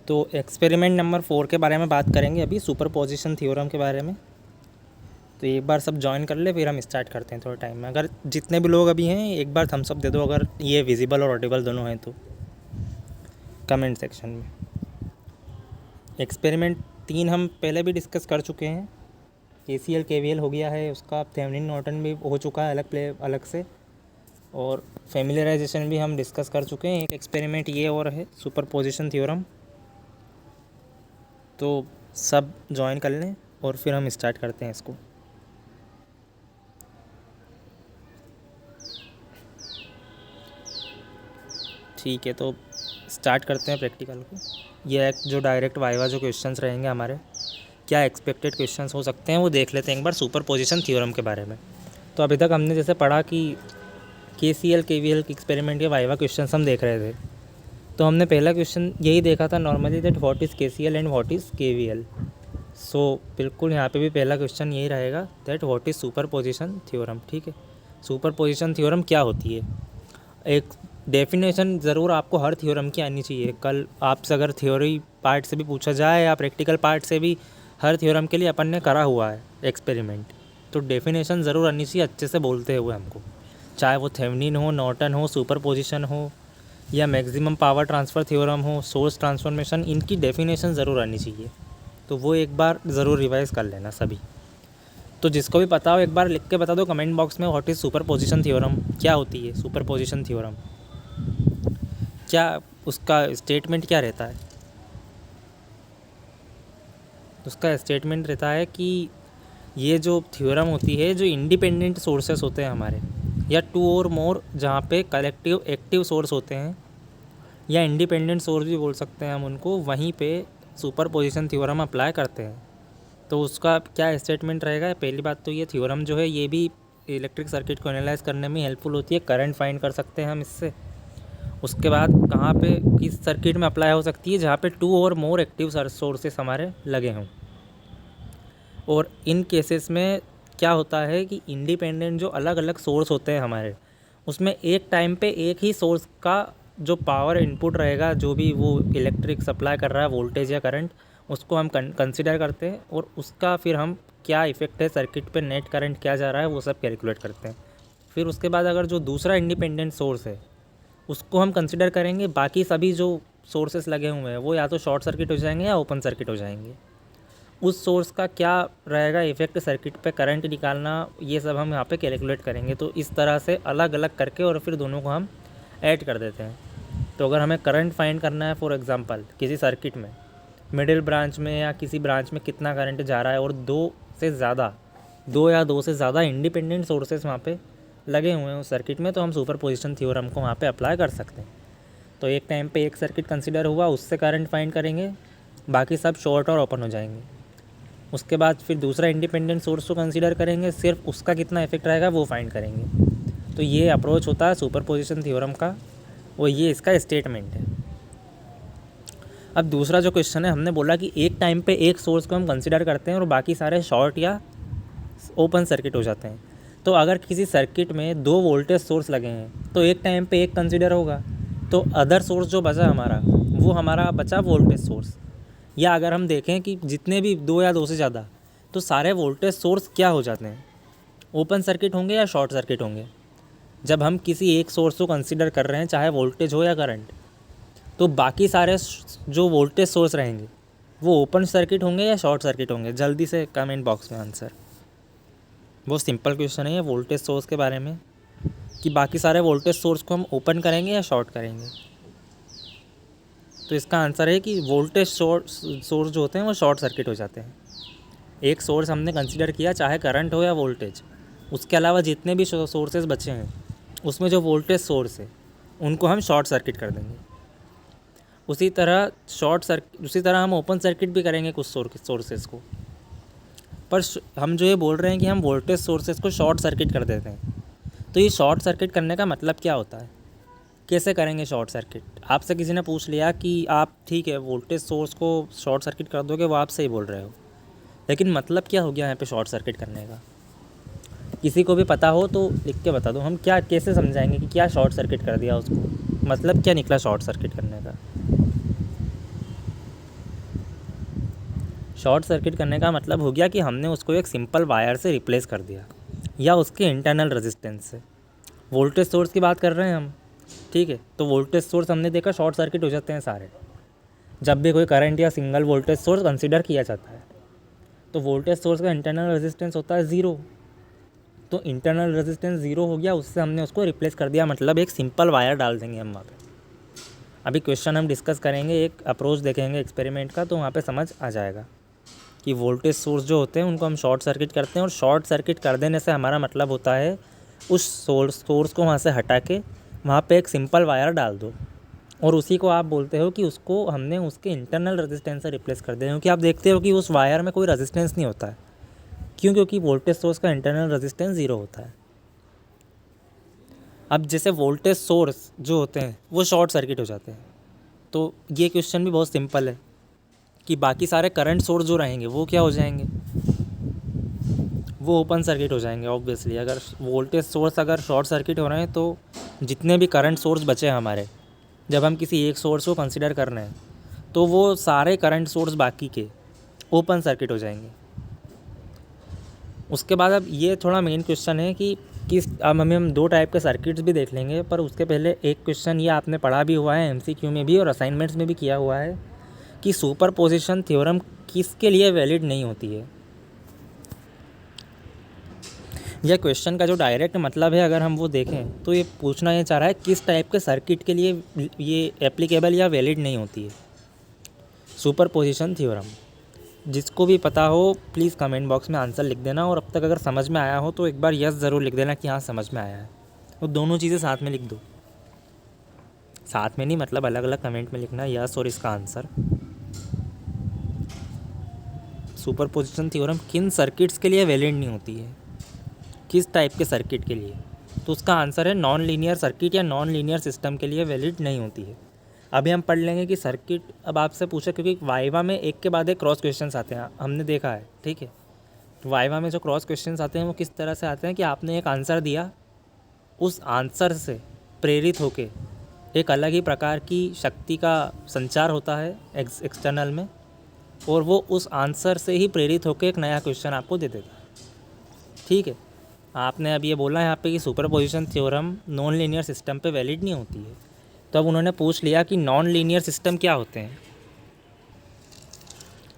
तो experiment number 4 के बारे में बात करेंगे अभी, सुपरपोजिशन थ्योरम के बारे में। तो एक बार सब ज्वाइन कर ले, फिर हम स्टार्ट करते हैं थोड़ा टाइम में। अगर जितने भी लोग अभी हैं एक बार थम्स अप दे दो अगर ये विजिबल और ऑडिबल दोनों हैं तो कमेंट सेक्शन में। एक्सपेरिमेंट 3 हम पहले भी डिस्कस कर चुके हैं। KCL KVL हो गया है उसका, थेवेनिन नॉर्टन भी हो चुका है अलग से, और फेमिलियराइजेशन भी हम डिस्कस कर चुके हैं। एक एक्सपेरिमेंट ये और है सुपरपोजिशन थ्योरम। तो सब ज्वाइन कर लें और फिर हम स्टार्ट करते हैं इसको। ठीक है, तो स्टार्ट करते हैं प्रैक्टिकल को। यह जो डायरेक्ट वाइवा जो क्वेश्चंस रहेंगे हमारे, क्या एक्सपेक्टेड क्वेश्चंस हो सकते हैं वो देख लेते हैं एक बार सुपरपोजिशन थ्योरम के बारे में। तो अभी तक हमने जैसे पढ़ा कि KCL KVL के एक्सपेरिमेंट के वाइवा क्वेश्चंस हम देख रहे थे। तो हमने पहला क्वेश्चन यही देखा था normally, that what is KCL and what is KVL। सो बिल्कुल यहाँ पे भी पहला क्वेश्चन यही रहेगा, that what is superposition theorem. ठीक है, सुपरपोजिशन थ्योरम क्या होती है। एक डेफिनेशन ज़रूर आपको हर थ्योरम की आनी चाहिए। कल आपसे अगर थ्योरी पार्ट से भी पूछा जाए या प्रैक्टिकल पार्ट से भी, हर थ्योरम के लिए अपन ने करा हुआ है एक्सपेरिमेंट, तो डेफिनेशन ज़रूर आनी चाहिए अच्छे से बोलते हुए हमको। चाहे वो थेवेनिन हो, नॉर्टन हो, सुपरपोजिशन हो, या मैक्सिमम पावर ट्रांसफ़र थ्योरम हो, सोर्स ट्रांसफॉर्मेशन, इनकी डेफिनेशन ज़रूर आनी चाहिए। तो वो एक बार ज़रूर रिवाइज़ कर लेना सभी। तो जिसको भी पता हो एक बार लिख के बता दो कमेंट बॉक्स में, व्हाट इज़ सुपरपोजिशन थ्योरम, क्या होती है सुपरपोजिशन थ्योरम, क्या उसका स्टेटमेंट क्या रहता है। उसका स्टेटमेंट रहता है कि ये जो थ्योरम होती है, जो इंडिपेंडेंट सोर्सेस होते हैं हमारे, या 2 और मोर जहाँ पे कलेक्टिव एक्टिव सोर्स होते हैं, या इंडिपेंडेंट सोर्स भी बोल सकते हैं हम उनको, वहीं पे सुपरपोजिशन थ्योरम अप्लाई करते हैं। तो उसका क्या स्टेटमेंट रहेगा। पहली बात तो ये थ्योरम जो है ये भी इलेक्ट्रिक सर्किट को एनालाइज करने में हेल्पफुल होती है, करंट फाइंड कर सकते हैं हम इससे। उसके बाद कहाँ पे किस सर्किट में अप्लाई हो सकती है, जहाँ पे 2 और मोर एक्टिव सोर्सेस हमारे लगे हों। और इन केसेस में क्या होता है कि इंडिपेंडेंट जो अलग अलग सोर्स होते हैं हमारे, उसमें एक टाइम पे एक ही सोर्स का जो पावर इनपुट रहेगा, जो भी वो इलेक्ट्रिक सप्लाई कर रहा है, वोल्टेज या करंट, उसको हम कंसिडर करते हैं, और उसका फिर हम क्या इफ़ेक्ट है सर्किट पे, नेट करंट क्या जा रहा है, वो सब कैलकुलेट करते हैं। फिर उसके बाद अगर जो दूसरा इंडिपेंडेंट सोर्स है उसको हम कंसिडर करेंगे। बाकी सभी जो सोर्सेस लगे हुए हैं वो या तो शॉर्ट सर्किट हो जाएंगे या ओपन सर्किट हो जाएंगे। उस सोर्स का क्या रहेगा इफ़ेक्ट सर्किट पे, करंट निकालना, ये सब हम यहाँ पे कैलकुलेट करेंगे। तो इस तरह से अलग अलग करके और फिर दोनों को हम ऐड कर देते हैं। तो अगर हमें करंट फाइंड करना है, फॉर एग्जांपल किसी सर्किट में मिडिल ब्रांच में या किसी ब्रांच में कितना करंट जा रहा है, और दो या दो से ज़्यादा इंडिपेंडेंट सोर्सेस वहाँ पे लगे हुए हैं उस सर्किट में, तो हम सुपरपोजिशन थ्योरम को वहाँ पे अप्लाई कर सकते हैं। तो एक टाइम पे एक सर्किट कंसिडर हुआ, उससे करंट फाइंड करेंगे, बाकी सब शॉर्ट और ओपन हो जाएंगे। उसके बाद फिर दूसरा इंडिपेंडेंट सोर्स को कंसिडर करेंगे, सिर्फ उसका कितना इफेक्ट रहेगा वो फाइंड करेंगे। तो ये अप्रोच होता है सुपरपोजिशन थ्योरम का, वो ये इसका स्टेटमेंट है। अब दूसरा जो क्वेश्चन है, हमने बोला कि एक टाइम पे एक सोर्स को हम कंसिडर करते हैं और बाकी सारे शॉर्ट या ओपन सर्किट हो जाते हैं। तो अगर किसी सर्किट में 2 वोल्टेज सोर्स लगे हैं तो एक टाइम पे एक कंसिडर होगा, तो अदर सोर्स जो बचा हमारा, वो हमारा बचा वोल्टेज सोर्स। या अगर हम देखें कि जितने भी 2 या 2 से ज़्यादा, तो सारे वोल्टेज सोर्स क्या हो जाते हैं, ओपन सर्किट होंगे या शॉर्ट सर्किट होंगे। जब हम किसी एक सोर्स को कंसिडर कर रहे हैं, चाहे वोल्टेज हो या करंट, तो बाकी सारे जो वोल्टेज सोर्स रहेंगे वो ओपन सर्किट होंगे या शॉर्ट सर्किट होंगे। जल्दी से कमेंट बॉक्स में आंसर। बहुत सिंपल क्वेश्चन है ये वोल्टेज सोर्स के बारे में, कि बाकी सारे वोल्टेज सोर्स को हम ओपन करेंगे या शॉर्ट करेंगे। तो इसका आंसर है कि वोल्टेज सोर्स जो होते हैं वो शॉर्ट सर्किट हो जाते हैं। एक सोर्स हमने कंसिडर किया, चाहे करंट हो या वोल्टेज, उसके अलावा जितने भी सोर्सेज बचे हैं उसमें जो वोल्टेज सोर्स है उनको हम शॉर्ट सर्किट कर देंगे। उसी तरह हम ओपन सर्किट भी करेंगे कुछ सोर्सेज को। पर हम जो ये बोल रहे हैं कि हम वोल्टेज सोर्सेज को शॉर्ट सर्किट कर देते हैं, तो ये शॉर्ट सर्किट करने का मतलब क्या होता है, कैसे करेंगे शॉर्ट सर्किट। आपसे किसी ने पूछ लिया कि आप ठीक है वोल्टेज सोर्स को शॉर्ट सर्किट कर दोगे, वो आप सही बोल रहे हो, लेकिन मतलब क्या हो गया यहाँ पे शॉर्ट सर्किट करने का। किसी को भी पता हो तो लिख के बता दो, हम क्या कैसे समझाएंगे कि क्या शॉर्ट सर्किट कर दिया उसको, मतलब क्या निकला शॉर्ट सर्किट करने का। शॉर्ट सर्किट करने का मतलब हो गया कि हमने उसको एक सिंपल वायर से रिप्लेस कर दिया या उसके इंटरनल रेजिस्टेंस से। वोल्टेज सोर्स की बात कर रहे हैं हम, ठीक है। तो वोल्टेज सोर्स हमने देखा शॉर्ट सर्किट हो जाते हैं सारे, जब भी कोई करंट या सिंगल वोल्टेज सोर्स कंसिडर किया जाता है। तो वोल्टेज सोर्स का इंटरनल रेजिस्टेंस होता है 0, तो इंटरनल रेजिस्टेंस 0 हो गया, उससे हमने उसको रिप्लेस कर दिया, मतलब एक सिंपल वायर डाल देंगे हम वहाँ पे। अभी क्वेश्चन हम डिस्कस करेंगे, एक अप्रोच देखेंगे एक्सपेरिमेंट का, तो वहाँ पे समझ आ जाएगा कि वोल्टेज सोर्स जो होते हैं उनको हम शॉर्ट सर्किट करते हैं, और शॉर्ट सर्किट कर देने से हमारा मतलब होता है उस सोर्स को वहाँ से हटा के वहाँ पे एक सिंपल वायर डाल दो, और उसी को आप बोलते हो कि उसको हमने उसके इंटरनल रेजिस्टेंस से रिप्लेस कर दिया। क्योंकि आप देखते हो कि उस वायर में कोई रेजिस्टेंस नहीं होता है, क्यों? क्योंकि वोल्टेज सोर्स का इंटरनल रेजिस्टेंस 0 होता है। अब जैसे वोल्टेज सोर्स जो होते हैं वो शॉर्ट सर्किट हो जाते हैं, तो ये क्वेश्चन भी बहुत सिंपल है कि बाकी सारे करंट सोर्स जो रहेंगे वो क्या हो जाएंगे, वो ओपन सर्किट हो जाएंगे ऑब्वियसली। अगर वोल्टेज सोर्स अगर शॉर्ट सर्किट हो रहे हैं तो जितने भी करंट सोर्स बचे हमारे, जब हम किसी एक सोर्स को कंसिडर कर रहे हैं तो वो सारे करंट सोर्स बाकी के ओपन सर्किट हो जाएंगे। उसके बाद अब ये थोड़ा मेन क्वेश्चन है कि अब हम 2 टाइप के सर्किट्स भी देख लेंगे, पर उसके पहले एक क्वेश्चन ये आपने पढ़ा भी हुआ है MCQ में भी और असाइनमेंट्स में भी किया हुआ है कि सुपरपोजिशन थ्योरम किसके लिए वैलिड नहीं होती है। यह क्वेश्चन का जो डायरेक्ट मतलब है अगर हम वो देखें तो ये पूछना ये चाह रहा है किस टाइप के सर्किट के लिए ये एप्लीकेबल या वैलिड नहीं होती है सुपरपोजिशन थ्योरम। जिसको भी पता हो प्लीज़ कमेंट बॉक्स में आंसर लिख देना, और अब तक अगर समझ में आया हो तो एक बार यस ज़रूर लिख देना कि हाँ समझ में आया है। वो दोनों चीज़ें साथ में लिख दो, साथ में नहीं मतलब अलग अलग कमेंट में लिखना यस और इसका आंसर। सुपरपोजिशन थ्योरम किन सर्किट्स के लिए वैलिड नहीं होती है, किस टाइप के सर्किट के लिए? तो उसका आंसर है नॉन लीनियर सर्किट या नॉन लीनियर सिस्टम के लिए वैलिड नहीं होती है। अभी हम पढ़ लेंगे कि सर्किट, अब आपसे पूछा क्योंकि वाइवा में एक के बाद एक क्रॉस क्वेश्चंस आते हैं, हमने देखा है, ठीक है। वाइवा में जो क्रॉस क्वेश्चंस आते हैं वो किस तरह से आते हैं कि आपने एक आंसर दिया, उस आंसर से प्रेरित होके एक अलग ही प्रकार की शक्ति का संचार होता है एक्सटर्नल में, और वो उस आंसर से ही प्रेरित होकर एक नया क्वेश्चन आपको दे देता है, ठीक है। आपने अब ये बोला यहाँ पे कि superposition theorem non linear system पे वैलिड नहीं होती है, तो अब उन्होंने पूछ लिया कि नॉन लीनियर सिस्टम क्या होते हैं।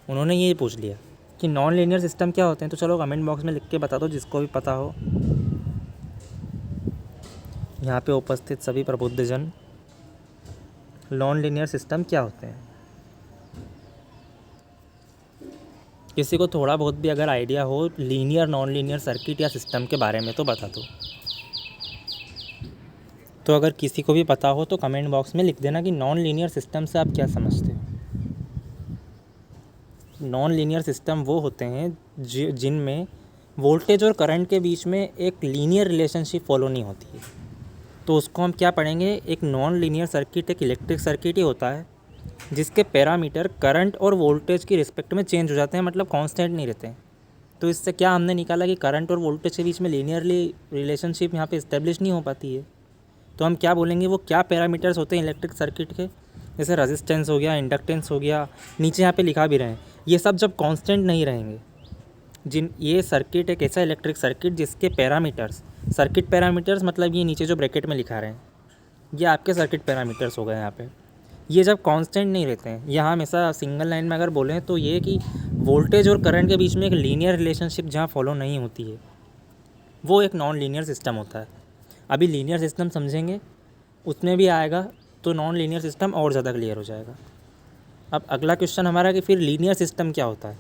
उन्होंने ये पूछ लिया कि नॉन लीनियर सिस्टम क्या होते हैं, तो चलो कमेंट बॉक्स में लिख के बता दो जिसको भी पता हो। यहाँ पे उपस्थित सभी प्रबुद्धजन, नॉन लीनियर सिस्टम क्या होते हैं? किसी को थोड़ा बहुत भी अगर आइडिया हो लीनियर नॉन लीनियर सर्किट या सिस्टम के बारे में तो बता दो। तो अगर किसी को भी पता हो तो कमेंट बॉक्स में लिख देना कि नॉन लीनियर सिस्टम से आप क्या समझते हो। नॉन लीनियर सिस्टम वो होते हैं जिनमें वोल्टेज और करंट के बीच में एक लीनियर रिलेशनशिप फॉलो नहीं होती है, तो उसको हम क्या पढ़ेंगे, एक नॉन लीनियर सर्किट एक इलेक्ट्रिक सर्किट ही होता है जिसके पैरामीटर करंट और वोल्टेज की रिस्पेक्ट में चेंज हो जाते हैं, मतलब कांस्टेंट नहीं रहते हैं। तो इससे क्या हमने निकाला कि करंट और वोल्टेज के बीच में लीनियरली रिलेशनशिप यहाँ पे इस्टेब्लिश नहीं हो पाती है। तो हम क्या बोलेंगे, वो क्या पैरामीटर्स होते हैं इलेक्ट्रिक सर्किट के, जैसे रेजिस्टेंस हो गया, इंडक्टेंस हो गया, नीचे यहाँ पे लिखा भी रहे हैं, ये सब जब कांस्टेंट नहीं रहेंगे, ये सर्किट एक ऐसा इलेक्ट्रिक सर्किट जिसके पैरामीटर्स, सर्किट पैरामीटर्स मतलब ये नीचे जो ब्रैकेट में लिखा रहे हैं ये आपके सर्किट पैरामीटर्स हो गए यहाँ पे, ये जब कांस्टेंट नहीं रहते हैं, यहाँ हमेशा सिंगल लाइन में अगर बोलें तो ये कि वोल्टेज और करंट के बीच में एक लीनियर रिलेशनशिप जहाँ फॉलो नहीं होती है वो एक नॉन लीनियर सिस्टम होता है। अभी लीनियर सिस्टम समझेंगे उसमें भी आएगा तो नॉन लीनियर सिस्टम और ज़्यादा क्लियर हो जाएगा। अब अगला क्वेश्चन हमारा कि फिर लीनियर सिस्टम क्या होता है।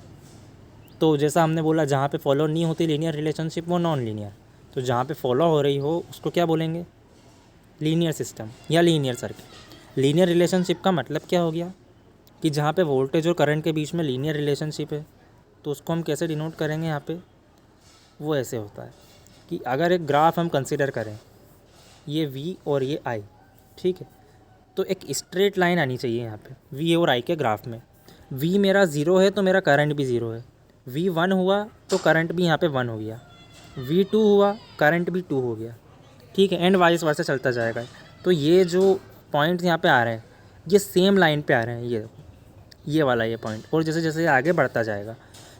तो जैसा हमने बोला जहाँ पे फॉलो नहीं होती लीनियर रिलेशनशिप वो नॉन लीनियर, तो जहाँ पे फॉलो हो रही हो उसको क्या बोलेंगे, लीनियर सिस्टम या लीनियर सर्किट। लीनियर रिलेशनशिप का मतलब क्या हो गया कि जहाँ पे वोल्टेज और करंट के बीच में लीनियर रिलेशनशिप है, तो उसको हम कैसे डिनोट करेंगे यहाँ पे, वो ऐसे होता है कि अगर एक ग्राफ हम कंसिडर करें, ये V और ये I, ठीक है, तो एक स्ट्रेट लाइन आनी चाहिए यहाँ पे V और I के ग्राफ में। V मेरा 0 है तो मेरा करंट भी 0 है, V 1 हुआ तो करंट भी यहाँ पे 1 हो गया, V 2 हुआ करंट भी 2 हो गया, ठीक है, एंड वाइस वर्सा चलता जाएगा। तो ये जो पॉइंट्स यहाँ पे आ रहे हैं ये सेम लाइन पे आ रहे हैं, ये देखो ये वाला ये पॉइंट, और जैसे जैसे आगे बढ़ता जाएगा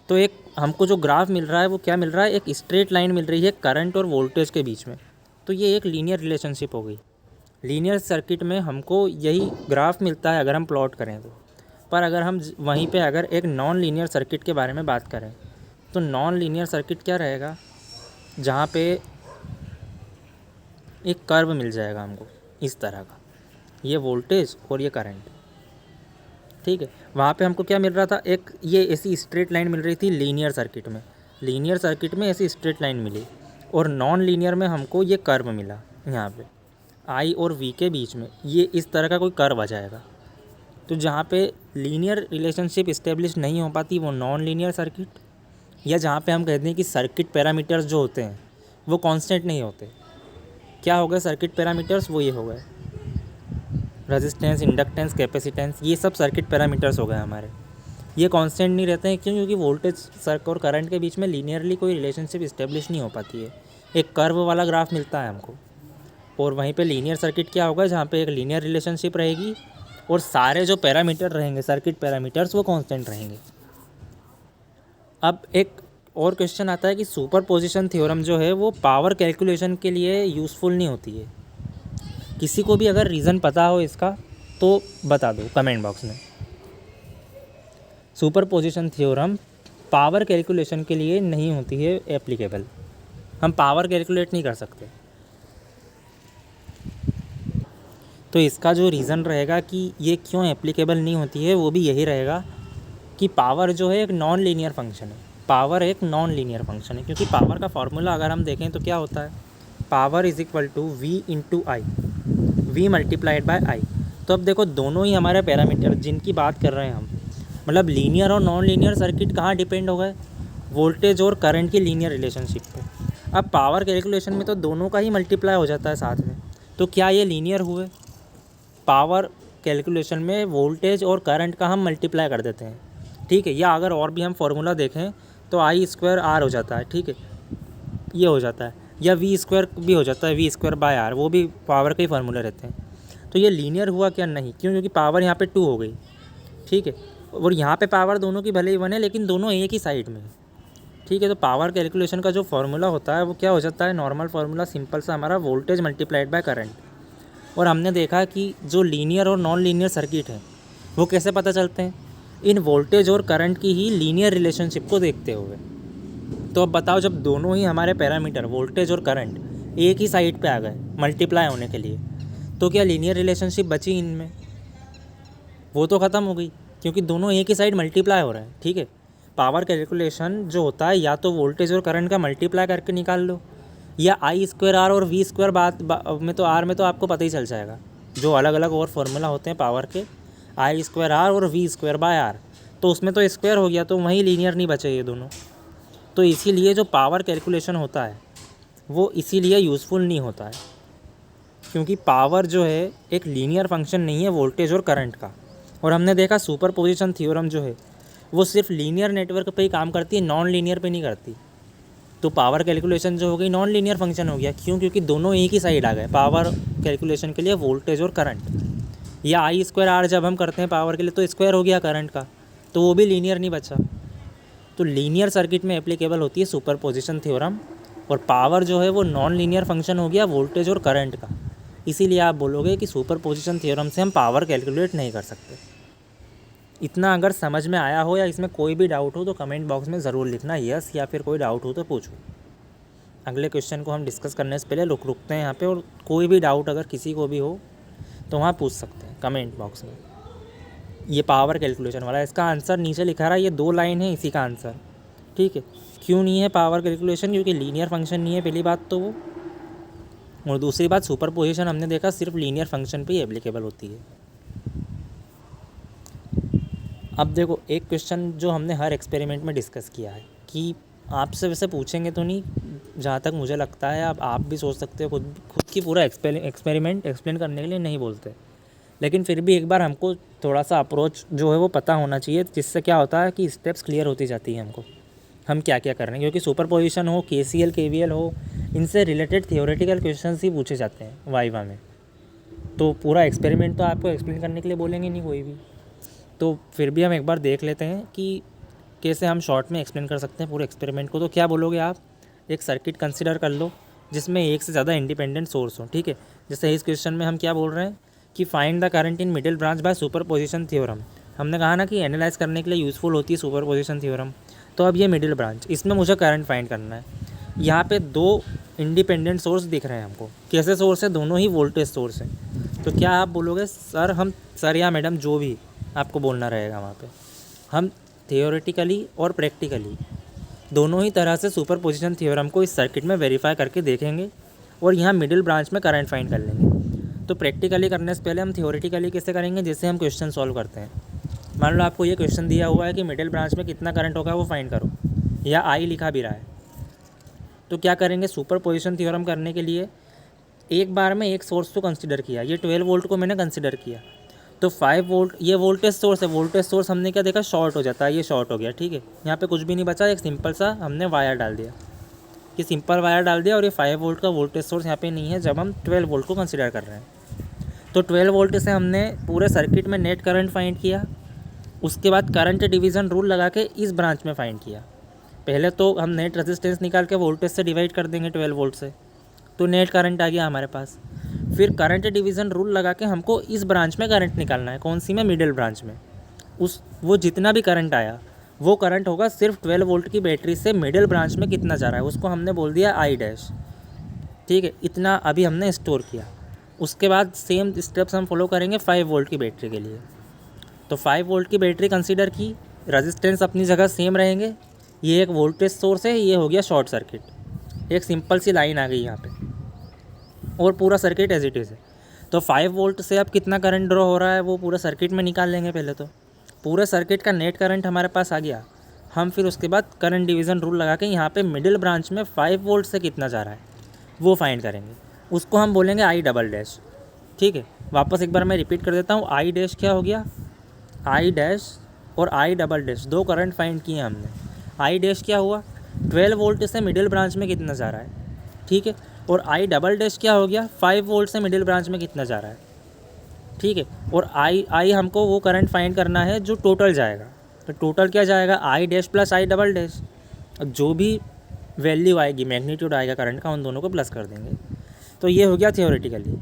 तो एक हमको जो ग्राफ मिल रहा है वो क्या मिल रहा है, एक स्ट्रेट लाइन मिल रही है करंट और वोल्टेज के बीच में। तो ये एक लीनियर रिलेशनशिप हो गई। लीनियर सर्किट में हमको यही ग्राफ मिलता है अगर हम प्लॉट करें तो। पर अगर हम वहीं पे अगर एक नॉन लीनियर सर्किट के बारे में बात करें तो नॉन लीनियर सर्किट क्या रहेगा, जहाँ पे एक कर्व मिल जाएगा हमको इस तरह का, ये वोल्टेज और ये करंट, ठीक है। वहाँ पे हमको क्या मिल रहा था, एक ये ऐसी स्ट्रेट लाइन मिल रही थी लीनियर सर्किट में। लीनियर सर्किट में ऐसी स्ट्रेट लाइन मिली, और नॉन लीनियर में हमको ये कर्व मिला यहाँ पे आई और वी के बीच में, ये इस तरह का कोई कर्व आ जाएगा। तो जहाँ पे लीनियर रिलेशनशिप इस्टेब्लिश नहीं हो पाती वो नॉन लीनियर सर्किट, या जहाँ पे हम कहते हैं कि सर्किट पैरामीटर्स जो होते हैं वो कांस्टेंट नहीं होते। क्या हो गए सर्किट पैरामीटर्स, वो ये हो गए रेजिस्टेंस, इंडक्टेंस, कैपेसिटेंस, ये सब सर्किट पैरामीटर्स हो गए हमारे। ये कांस्टेंट नहीं रहते हैं, क्यों? क्योंकि वोल्टेज सर्क और करंट के बीच में लीनियरली कोई रिलेशनशिप इस्टेब्लिश नहीं हो पाती है। एक कर्व वाला ग्राफ मिलता है हमको, और वहीं पे लीनियर सर्किट क्या होगा, जहाँ पे एक लीनियर रिलेशनशिप रहेगी और सारे जो पैरामीटर रहेंगे सर्किट पैरामीटर्स वो कांस्टेंट रहेंगे। अब एक और क्वेश्चन आता है कि सुपरपोजिशन थ्योरम जो है वो पावर कैलकुलेशन के लिए यूज़फुल नहीं होती है। किसी को भी अगर रीज़न पता हो इसका तो बता दो कमेंट बॉक्स में। सुपरपोजिशन थ्योरम पावर कैलकुलेशन के लिए नहीं होती है एप्लीकेबल, हम पावर कैलकुलेट नहीं कर सकते। तो इसका जो रीज़न रहेगा कि ये क्यों एप्लीकेबल नहीं होती है वो भी यही रहेगा कि पावर जो है एक नॉन लीनियर फंक्शन है। पावर एक नॉन लीनियर फंक्शन है, क्योंकि पावर का फॉर्मूला अगर हम देखें तो क्या होता है, power is equal to V into I, V multiplied by I. तो अब देखो दोनों ही हमारे पैरामीटर जिनकी बात कर रहे हैं हम, मतलब लीनियर और नॉन लीनियर सर्किट कहाँ डिपेंड हो गए, वोल्टेज और करंट की लीनियर रिलेशनशिप पे। अब पावर कैलकुलेशन में तो दोनों का ही मल्टीप्लाई हो जाता है साथ में, तो क्या ये लीनियर हुए? पावर कैलकुलेशन में वोल्टेज और करंट का हम मल्टीप्लाई कर देते हैं, ठीक है। या अगर और भी हम फार्मूला देखें तो आई स्क्वायर आर हो जाता है, ठीक है, ये हो जाता है, या वी स्क्वायर भी हो जाता है, वी स्क्वायर बाय आर, वो भी पावर के ही फार्मूले रहते हैं। तो ये लीनियर हुआ क्या? नहीं, क्यों? क्योंकि पावर यहाँ पे 2 हो गई, ठीक है, और यहाँ पे पावर दोनों की भले ही बने लेकिन दोनों एक ही साइड में, ठीक है। तो पावर कैलकुलेशन का जो फार्मूला होता है वो क्या हो जाता है, नॉर्मल फार्मूला सिंपल सा हमारा वोल्टेज मल्टीप्लाइड बाय करंट। और हमने देखा कि जो लीनियर और नॉन लीनियर सर्किट है वो कैसे पता चलते हैं, इन वोल्टेज और करंट की ही लीनियर रिलेशनशिप को देखते हुए। तो अब बताओ, जब दोनों ही हमारे पैरामीटर वोल्टेज और करंट एक ही साइड पे आ गए मल्टीप्लाई होने के लिए, तो क्या लीनियर रिलेशनशिप बची इनमें? वो तो ख़त्म हो गई, क्योंकि दोनों एक ही साइड मल्टीप्लाई हो रहे हैं, ठीक है। पावर कैलकुलेशन जो होता है या तो वोल्टेज और करंट का मल्टीप्लाई करके निकाल लो, या आई स्क्वायर आर और वी स्क्वायर में तो आर में तो आपको पता ही चल जाएगा, जो अलग अलग और फार्मूला होते हैं पावर के, आई स्क्वायर आर और वी स्क्वायर बाय आर, तो उसमें तो स्क्वायर हो गया, तो वहीं लीनियर नहीं बचे ये दोनों। तो इसीलिए जो पावर कैलकुलेशन होता है वो इसीलिए यूज़फुल नहीं होता है, क्योंकि पावर जो है एक लीनियर फंक्शन नहीं है वोल्टेज और करंट का। और हमने देखा सुपरपोजिशन थ्योरम जो है वो सिर्फ लीनियर नेटवर्क पे ही काम करती है, नॉन लीनियर पे नहीं करती। तो पावर कैलकुलेशन जो हो गई नॉन लीनियर फंक्शन हो गया, क्यों? क्योंकि दोनों एक ही साइड आ गए पावर कैलकुलेशन के लिए, वोल्टेज और करंट। या आई स्क्वायर आर जब हम करते हैं पावर के लिए तो स्क्वायर हो गया करंट का, तो वो भी लीनियर नहीं बचा। तो लीनियर सर्किट में एप्लीकेबल होती है सुपरपोजिशन थ्योरम, और पावर जो है वो नॉन लीनियर फंक्शन हो गया वोल्टेज और करंट का। इसीलिए आप बोलोगे कि सुपरपोजिशन थ्योरम से हम पावर कैलकुलेट नहीं कर सकते। इतना अगर समझ में आया हो या इसमें कोई भी डाउट हो तो कमेंट बॉक्स में ज़रूर लिखना यस, या फिर कोई डाउट हो तो पूछो। अगले क्वेश्चन को हम डिस्कस करने से पहले रुकते हैं यहाँ पे, और कोई भी डाउट अगर किसी को भी हो तो वहाँ पूछ सकते हैं कमेंट बॉक्स में। ये पावर कैलकुलेशन वाला, इसका आंसर नीचे लिखा रहा है, ये 2 लाइन है इसी का आंसर, ठीक है। क्यों नहीं है पावर कैलकुलेशन? क्योंकि लीनियर फंक्शन नहीं है, पहली बात तो वो, और दूसरी बात सुपरपोजिशन हमने देखा सिर्फ लीनियर फंक्शन पे ही एप्लीकेबल होती है। अब देखो एक क्वेश्चन जो हमने हर एक्सपेरिमेंट में डिस्कस किया है, कि आपसे वैसे पूछेंगे तो नहीं, जहाँ तक मुझे लगता है अब आप भी सोच सकते हो, खुद की पूरा एक्सपेरिमेंट एक्सप्लेन करने के लिए नहीं बोलते, लेकिन फिर भी एक बार हमको थोड़ा सा अप्रोच जो है वो पता होना चाहिए, जिससे क्या होता है कि स्टेप्स क्लियर होती जाती है हमको, हम क्या क्या कर रहे हैं। क्योंकि सुपरपोजिशन हो, KCL KVL हो, इनसे रिलेटेड थियोरेटिकल क्वेश्चंस ही पूछे जाते हैं वाइवा में। तो पूरा एक्सपेरिमेंट तो आपको एक्सप्लेन करने के लिए बोलेंगे नहीं कोई भी। तो फिर भी हम एक बार देख लेते हैं कि कैसे हम शॉर्ट में एक्सप्लेन कर सकते हैं पूरे एक्सपेरिमेंट को। तो क्या बोलोगे आप, एक सर्किट कंसिडर कर लो जिसमें एक से ज़्यादा इंडिपेंडेंट सोर्स हो, ठीक है। जैसे इस क्वेश्चन में हम क्या बोल रहे हैं कि find the current in middle branch by superposition theorem. हमने कहा ना कि एनालाइज करने के लिए यूज़फुल होती है सुपरपोजिशन थ्योरम। तो अब ये मिडिल ब्रांच, इसमें मुझे करंट फाइंड करना है। यहाँ पे दो इंडिपेंडेंट सोर्स दिख रहे हैं हमको। कैसे सोर्स है, दोनों ही वोल्टेज सोर्स हैं। तो क्या आप बोलोगे सर या मैडम, जो भी आपको बोलना रहेगा वहाँ पे, हम थियोरेटिकली और प्रैक्टिकली दोनों ही तरह से सुपरपोजिशन थ्योरम को इस सर्किट में वेरीफाई करके देखेंगे और यहाँ मिडिल ब्रांच में करंट फाइंड कर लेंगे। तो प्रैक्टिकली करने से पहले हम थियोरेटिकली कैसे करेंगे, जैसे हम क्वेश्चन सॉल्व करते हैं। मान लो आपको ये क्वेश्चन दिया हुआ है कि मिडिल ब्रांच में कितना करंट होगा वो फाइंड करो, या आई लिखा भी रहा है। तो क्या करेंगे, सुपरपोजिशन थ्योरम करने के लिए एक बार में एक सोर्स तो कंसिडर किया। ये 12 वोल्ट को मैंने कंसिडर किया, तो 5 वोल्ट ये वोल्टेज सोर्स है। वोल्टेज सोर्स हमने क्या देखा, शॉर्ट हो जाता है, ये शॉर्ट हो गया, ठीक है। यहाँ पे कुछ भी नहीं बचा, एक सिंपल सा हमने वायर डाल दिया, कि सिंपल वायर डाल दिया। और ये 5 वोल्ट का वोल्टेज सोर्स यहाँ पे नहीं है जब हम 12 वोल्ट को कंसिडर कर रहे हैं। तो 12 वोल्ट से हमने पूरे सर्किट में नेट करंट फाइंड किया। उसके बाद करंट डिवीज़न रूल लगा के इस ब्रांच में फाइंड किया। पहले तो हम नेट रेजिस्टेंस निकाल के वोल्टेज से डिवाइड कर देंगे 12 वोल्ट से, तो नेट करंट आ गया हमारे पास। फिर करंट डिवीज़न रूल लगा के हमको इस ब्रांच में करंट निकालना है। कौन सी में, मिडिल ब्रांच में। वो जितना भी करंट आया वो करंट होगा सिर्फ 12 वोल्ट की बैटरी से मिडिल ब्रांच में कितना जा रहा है, उसको हमने बोल दिया आई डैश, ठीक है। इतना अभी हमने स्टोर किया। उसके बाद सेम स्टेप्स हम फॉलो करेंगे 5 वोल्ट की बैटरी के लिए। तो 5 वोल्ट की बैटरी कंसीडर की, रेजिस्टेंस अपनी जगह सेम रहेंगे। ये एक वोल्टेज सोर्स है, ये हो गया शॉर्ट सर्किट। एक सिंपल सी लाइन आ गई यहाँ पे, और पूरा सर्किट एज इट इज़ है। तो 5 वोल्ट से अब कितना करंट ड्रॉ हो रहा है वो पूरा सर्किट में निकाल लेंगे। पहले तो पूरे सर्किट का नेट करंट हमारे पास आ गया। हम फिर उसके बाद करंट डिवीज़न रूल लगा के यहाँ पे मिडिल ब्रांच में 5 वोल्ट से कितना जा रहा है वो फाइंड करेंगे। उसको हम बोलेंगे आई डबल डैश, ठीक है। वापस एक बार मैं रिपीट कर देता हूँ। आई डैश क्या हो गया, आई डैश और आई डबल डैश, दो करंट फाइंड किए हमने। आई डैश क्या हुआ, 12 वोल्ट से मिडिल ब्रांच में कितना जा रहा है, ठीक है। और आई डबल डैश क्या हो गया, 5 वोल्ट से मिडिल ब्रांच में कितना जा रहा है, ठीक है। और आई हमको वो करंट फाइंड करना है जो टोटल जाएगा। तो टोटल क्या जाएगा, I dash plus I double dash. जो भी वैल्यू आएगी, मैग्नीट्यूड आएगा करंट का, उन दोनों को प्लस कर देंगे। तो ये हो गया थियोरेटिकली।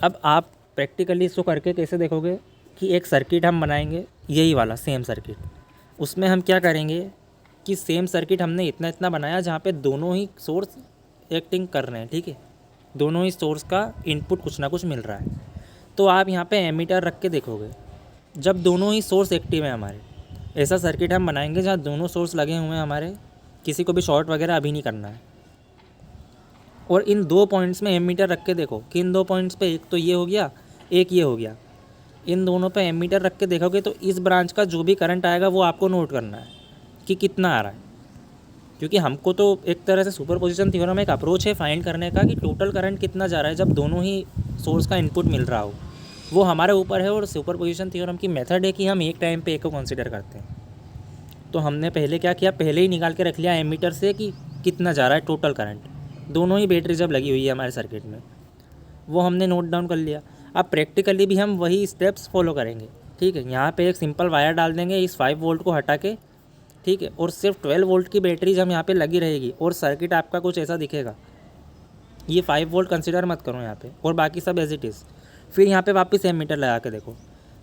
अब आप प्रैक्टिकली इसको करके कैसे देखोगे कि एक सर्किट हम बनाएंगे, यही वाला सेम सर्किट। उसमें हम क्या करेंगे कि सेम सर्किट हमने इतना इतना बनाया जहाँ पे दोनों ही सोर्स एक्टिंग कर रहे हैं, ठीक है। दोनों ही सोर्स का इनपुट कुछ ना कुछ मिल रहा है। तो आप यहाँ पे एमीटर रख के देखोगे, जब दोनों ही सोर्स एक्टिव हैं हमारे, ऐसा सर्किट हम बनाएंगे जहाँ दोनों सोर्स लगे हुए हैं हमारे, किसी को भी शॉर्ट वगैरह अभी नहीं करना है। और इन दो पॉइंट्स में एमीटर रख के देखो कि इन दो पॉइंट्स पे एक तो ये हो गया, एक ये हो गया। इन दोनों पे एमीटर रख के देखोगे तो इस ब्रांच का जो भी करंट आएगा वो आपको नोट करना है कि कितना आ रहा है। क्योंकि हमको तो एक तरह से सुपरपोजिशन थ्योरम एक अप्रोच है फाइंड करने का कि टोटल करंट कितना जा रहा है जब दोनों ही सोर्स का इनपुट मिल रहा हो, वो हमारे ऊपर है। और सुपरपोजिशन थ्योरम की मेथड है कि हम एक टाइम पे एक को कंसिडर करते हैं। तो हमने पहले क्या किया, पहले ही निकाल के रख लिया एमीटर से कि कितना जा रहा है टोटल करंट, दोनों ही बैटरी जब लगी हुई है हमारे सर्किट में, वो हमने नोट डाउन कर लिया। अब प्रैक्टिकली भी हम वही स्टेप्स फॉलो करेंगे, ठीक है। यहाँ पे एक सिंपल वायर डाल देंगे इस 5 वोल्ट को हटा के, ठीक है। और सिर्फ 12 वोल्ट की बैटरीज हम यहाँ पे लगी रहेगी और सर्किट आपका कुछ ऐसा दिखेगा। ये 5 वोल्ट कंसिडर मत करो यहाँ पे, और बाकी सब एज इट इज़। फिर यहाँ पे वापस एमीटर लगा के देखो,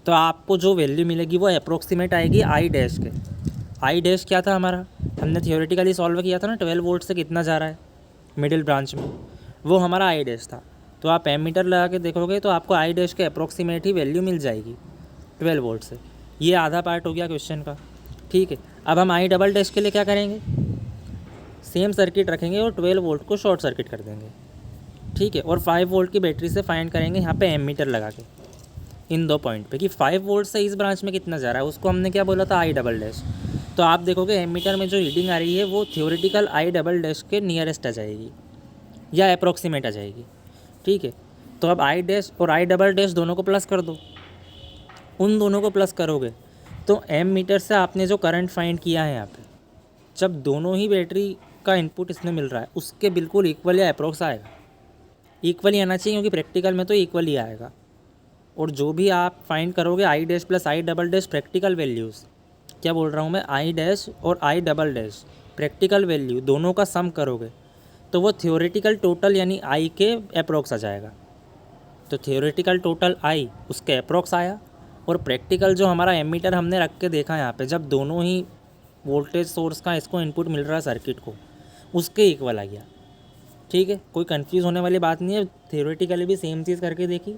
तो आपको जो वैल्यू मिलेगी वो अप्रोक्सीमेट आएगी आई डैश के। आई डैश क्या था हमारा, हमने थियोरेटिकली सॉल्व किया था ना, 12 वोल्ट से कितना जा रहा है मिडिल ब्रांच में, वो हमारा आई डैश था। तो आप एमीटर लगा के देखोगे तो आपको आई डैश के अप्रोक्सीमेट ही वैल्यू मिल जाएगी 12 वोल्ट से। ये आधा पार्ट हो गया क्वेश्चन का, ठीक है। अब हम आई डबल डैश के लिए क्या करेंगे, सेम सर्किट रखेंगे और 12 वोल्ट को शॉर्ट सर्किट कर देंगे, ठीक है। और 5 वोल्ट की बैटरी से फाइंड करेंगे यहाँ पे एमीटर लगा के इन दो पॉइंट पे कि 5 वोल्ट से इस ब्रांच में कितना जा रहा है, उसको हमने क्या बोला था, आई डबल डैश। तो आप देखोगे एमीटर में जो रीडिंग आ रही है वो थियोरेटिकल आई डबल डैश के नियरेस्ट आ जाएगी या अप्रोक्सीमेट आ जाएगी, ठीक है। तो अब आई डैश और आई डबल डैश दोनों को प्लस कर दो। उन दोनों को प्लस करोगे तो एम मीटर से आपने जो करंट फाइंड किया है यहाँ पे, जब दोनों ही बैटरी का इनपुट इसमें मिल रहा है उसके बिल्कुल इक्वल या अप्रोक्स आएगा। इक्वल ही आना चाहिए क्योंकि प्रैक्टिकल में तो इक्वल ही आएगा, और जो भी आप फाइंड करोगे I dash plus I double dash practical values, क्या बोल रहा हूँ मैं, आई डैश और I double dash practical value दोनों का सम करोगे तो वो थ्योरेटिकल टोटल यानी आई के अप्रोक्स आ जाएगा। तो थ्योरेटिकल टोटल आई उसके अप्रोक्स आया, और प्रैक्टिकल जो हमारा एमीटर हमने रख के देखा यहाँ पे, जब दोनों ही वोल्टेज सोर्स का इसको इनपुट मिल रहा है सर्किट को, उसके इक्वल आ गया। ठीक है, कोई कंफ्यूज होने वाली बात नहीं है। थ्योरेटिकली भी सेम चीज़ करके देखी,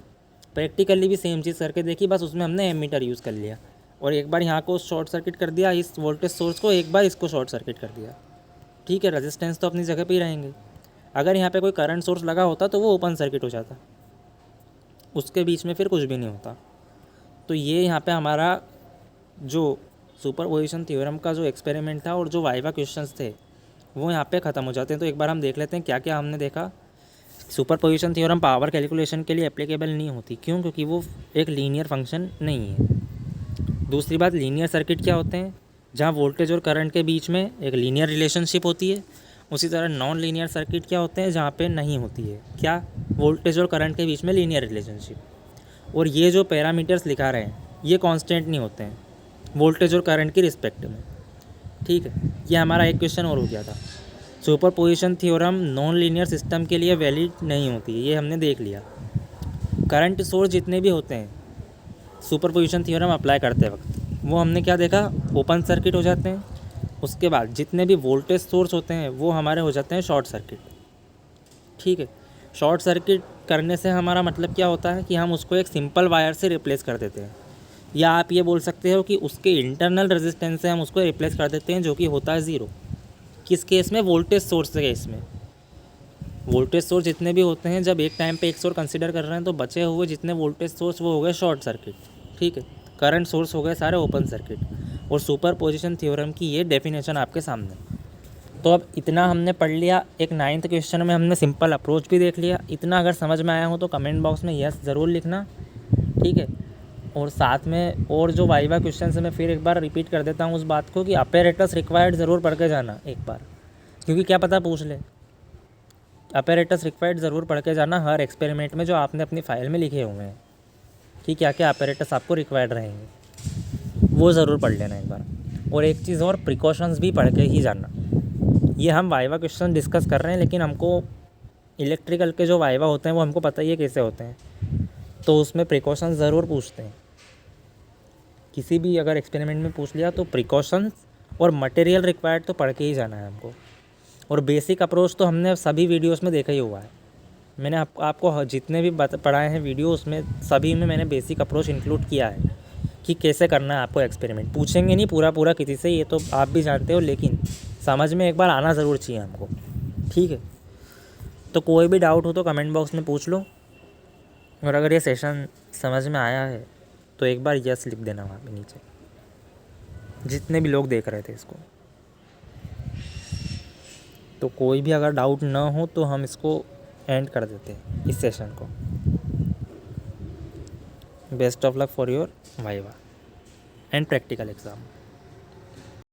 प्रैक्टिकली भी सेम चीज़ करके देखी, बस उसमें हमने एमीटर यूज़ कर लिया और एक बार यहाँ को शॉर्ट सर्किट कर दिया, इस वोल्टेज सोर्स को, एक बार इसको शॉर्ट सर्किट कर दिया। ठीक है, रेजिस्टेंस तो अपनी जगह पे ही रहेंगे। अगर यहाँ पे कोई करंट सोर्स लगा होता तो वो ओपन सर्किट हो जाता, उसके बीच में फिर कुछ भी नहीं होता। तो ये यहाँ पे हमारा जो सुपरपोजिशन थ्योरम का जो एक्सपेरिमेंट था और जो वाइवा क्वेश्चंस थे वो यहाँ पे ख़त्म हो जाते हैं। तो एक बार हम देख लेते हैं क्या क्या हमने देखा। सुपरपोजिशन थ्योरम पावर कैलकुलेशन के लिए एप्लीकेबल नहीं होती, क्यों? क्योंकि वो एक लीनियर फंक्शन नहीं है। दूसरी बात, लीनियर सर्किट क्या होते हैं? जहाँ वोल्टेज और करंट के बीच में एक लीनियर रिलेशनशिप होती है। उसी तरह नॉन लीनियर सर्किट क्या होते हैं? जहाँ पे नहीं होती है क्या, वोल्टेज और करंट के बीच में लीनियर रिलेशनशिप। और ये जो पैरामीटर्स लिखा रहे हैं ये कांस्टेंट नहीं होते हैं वोल्टेज और करंट की रिस्पेक्ट में। ठीक है, ये हमारा एक क्वेश्चन और हो गया था। Superposition theorem non linear system के लिए वैलिड नहीं होती है, ये हमने देख लिया। करंट सोर्स जितने भी होते हैं सुपरपोजिशन थ्योरम अप्लाई करते वक्त, वो हमने क्या देखा, ओपन सर्किट हो जाते हैं। उसके बाद जितने भी वोल्टेज सोर्स होते हैं वो हमारे हो जाते हैं शॉर्ट सर्किट। ठीक है, शॉर्ट सर्किट करने से हमारा मतलब क्या होता है कि हम उसको एक सिंपल वायर से रिप्लेस कर देते हैं, या आप ये बोल सकते हो कि उसके इंटरनल रेजिस्टेंस से हम उसको रिप्लेस कर देते हैं, जो कि होता है ज़ीरो। किस केस में? वोल्टेज सोर्स के केस में। वोल्टेज सोर्स जितने भी होते हैं, जब एक टाइम पे एक सोर्स कंसीडर कर रहे हैं तो बचे हुए जितने वोल्टेज सोर्स वो हो गए शॉर्ट सर्किट। ठीक है, करंट सोर्स हो गए सारे ओपन सर्किट। और सुपरपोजिशन थ्योरम की ये डेफिनेशन आपके सामने। तो अब इतना हमने पढ़ लिया। एक 9th क्वेश्चन में हमने सिंपल अप्रोच भी देख लिया। इतना अगर समझ में आया हो तो कमेंट बॉक्स में यस ज़रूर लिखना। ठीक है, और साथ में और जो वाइवा क्वेश्चन से मैं फिर एक बार रिपीट कर देता हूँ उस बात को कि अपैरेटस रिक्वायर्ड ज़रूर पढ़ के जाना एक बार, क्योंकि क्या पता पूछ ले। अपैरेटस रिक्वायर्ड ज़रूर पढ़ के जाना हर एक्सपेरिमेंट में, जो आपने अपनी फाइल में लिखे हुए हैं कि क्या क्या अपैरेटस आपको रिक्वायर्ड रहेंगे, वो ज़रूर पढ़ लेना एक बार। और एक चीज़ और, प्रिकॉशंस भी पढ़ के ही जाना। ये हम वाइवा क्वेश्चन डिस्कस कर रहे हैं, लेकिन हमको इलेक्ट्रिकल के जो वाइवा होते हैं वो हमको पता ही है कैसे होते हैं, तो उसमें प्रिकॉशंस ज़रूर पूछते हैं। किसी भी अगर एक्सपेरिमेंट में पूछ लिया तो प्रिकॉशंस और मटेरियल रिक्वायर्ड तो पढ़ के ही जाना है हमको। और बेसिक अप्रोच तो हमने सभी वीडियोस में देखा ही हुआ है। मैंने आपको जितने भी पढ़ाए हैं वीडियो, उसमें सभी में मैंने बेसिक अप्रोच इंक्लूड किया है कि कैसे करना है आपको एक्सपेरिमेंट। पूछेंगे नहीं पूरा किसी से, ये तो आप भी जानते हो, लेकिन समझ में एक बार आना ज़रूर चाहिए हमको। ठीक है, तो कोई भी डाउट हो तो कमेंट बॉक्स में पूछ लो। और अगर ये सेशन समझ में आया है तो एक बार यस लिख देना वहाँ पे नीचे, जितने भी लोग देख रहे थे इसको। तो कोई भी अगर डाउट ना हो तो हम इसको एंड कर देते हैं इस सेशन को। Best of luck for your viva and practical exam.